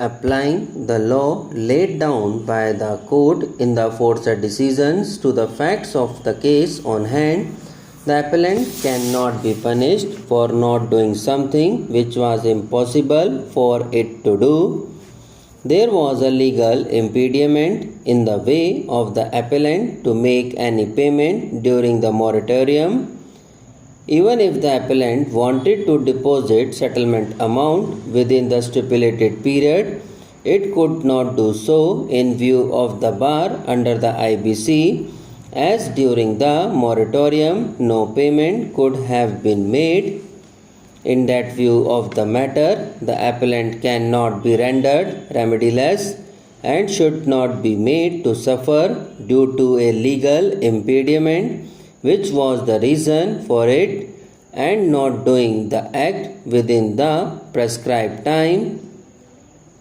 applying the law laid down by the court in the aforesaid decisions to the facts of the case on hand, the appellant cannot be punished for not doing something which was impossible for it to do. There was a legal impediment in the way of the appellant to make any payment during the moratorium. Even if the appellant wanted to deposit settlement amount within the stipulated period, it could not do so in view of the bar under the IBC, as during the moratorium no payment could have been made. In that view of the matter, the appellant cannot be rendered remediless and should not be made to suffer due to a legal impediment which was the reason for it and not doing the act within the prescribed time.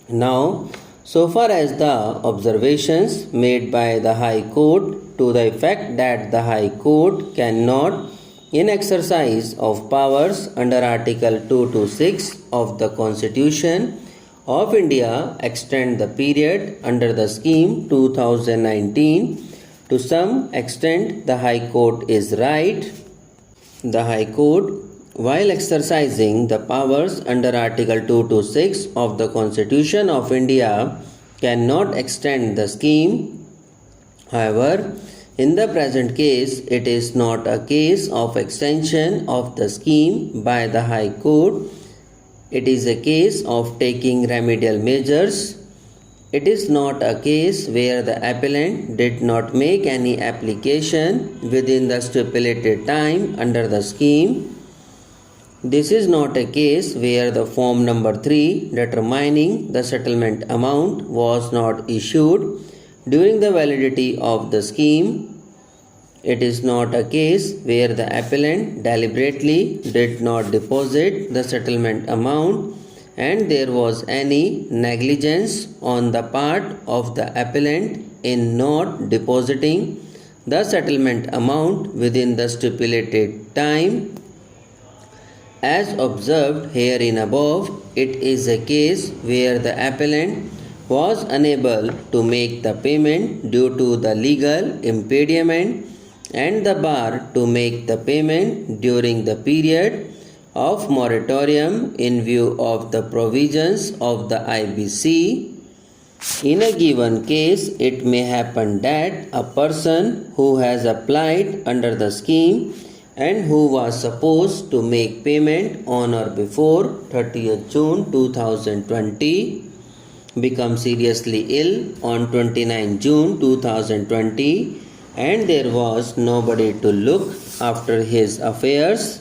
Now, so far as the observations made by the High Court to the effect that the High Court cannot, in exercise of powers under Article 226 of the Constitution of India, extend the period under the scheme 2019, to some extent the High Court is right. The High Court, while exercising the powers under Article 226 of the Constitution of India, cannot extend the scheme. However, in the present case, it is not a case of extension of the scheme by the High Court. It is a case of taking remedial measures. It is not a case where the appellant did not make any application within the stipulated time under the scheme. This is not a case where the form number 3 determining the settlement amount was not issued during the validity of the scheme. It is not a case where the appellant deliberately did not deposit the settlement amount and there was any negligence on the part of the appellant in not depositing the settlement amount within the stipulated time. As observed herein above, it is a case where the appellant was unable to make the payment due to the legal impediment and the bar to make the payment during the period of moratorium in view of the provisions of the IBC. In a given case, it may happen that a person who has applied under the scheme and who was supposed to make payment on or before 30th June 2020 become seriously ill on 29 June 2020 and there was nobody to look after his affairs,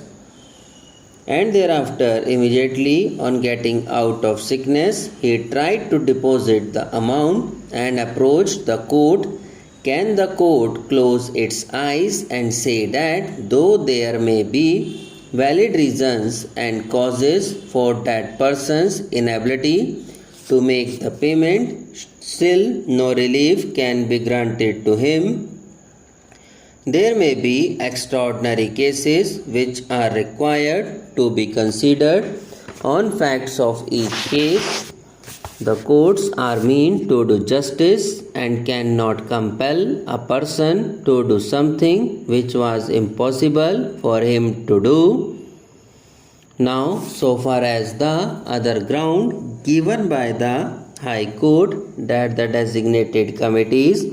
and thereafter immediately on getting out of sickness he tried to deposit the amount and approached the court. Can the court close its eyes and say that though there may be valid reasons and causes for that person's inability to make the payment, still no relief can be granted to him? There may be extraordinary cases which are required to be considered on facts of each case. The courts are meant to do justice and cannot compel a person to do something which was impossible for him to do. Now, so far as the other ground given by the High Court that the designated committees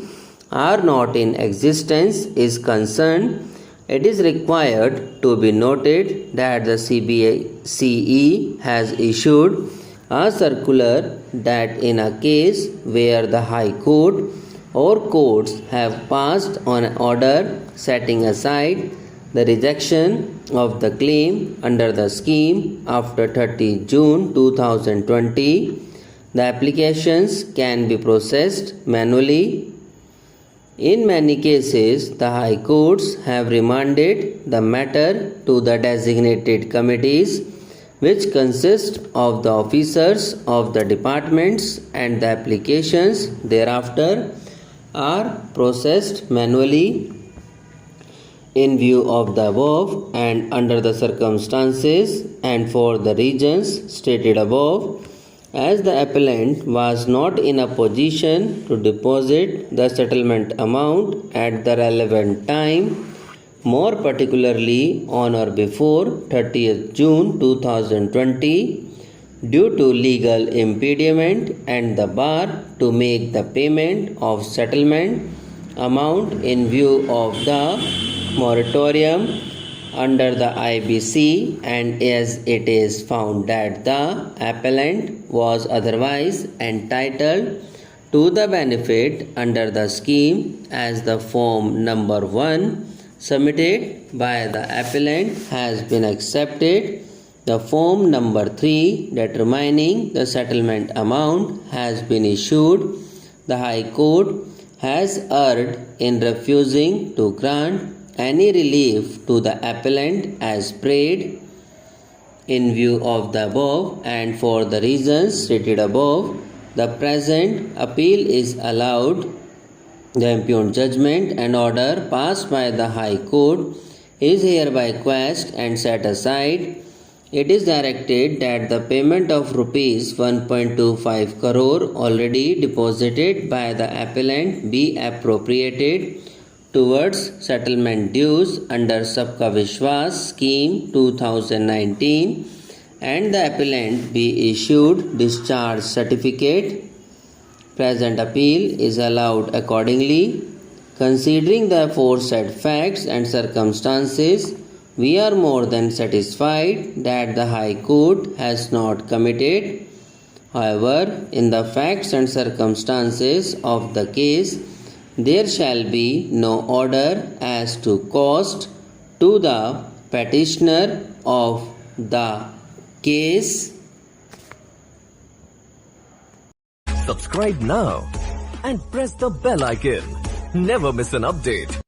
are not in existence is concerned, it is required to be noted that the CBCE has issued a circular that in a case where the High Court or courts have passed on an order setting aside the rejection of the claim under the scheme after 30 June 2020, the applications can be processed manually. In many cases, the High Courts have remanded the matter to the designated committees, which consist of the officers of the departments, and the applications thereafter are processed manually. In view of the above and under the circumstances and for the reasons stated above, As the appellant was not in a position to deposit the settlement amount at the relevant time, more particularly on or before 30th June 2020, due to legal impediment and the bar to make the payment of settlement amount in view of the moratorium under the IBC, and as it is found that the appellant was otherwise entitled to the benefit under the scheme as the form number 1 submitted by the appellant has been accepted, the form number 3 determining the settlement amount has been issued, the High Court has erred in refusing to grant any relief to the appellant as prayed in view of the above, and for the reasons stated above, the present appeal is allowed. The impugned judgment and order passed by the High Court is hereby quashed and set aside. It is directed that the payment of rupees 1.25 crore already deposited by the appellant be appropriated towards settlement dues under Sabka Vishwas Scheme 2019, and the appellant be issued discharge certificate. Present appeal is allowed accordingly. Considering the aforesaid facts and circumstances, we are more than satisfied that the High Court has not committed. However, in the facts and circumstances of the case, there shall be no order as to cost to the petitioner of the case. Subscribe now and press the bell icon. Never miss an update.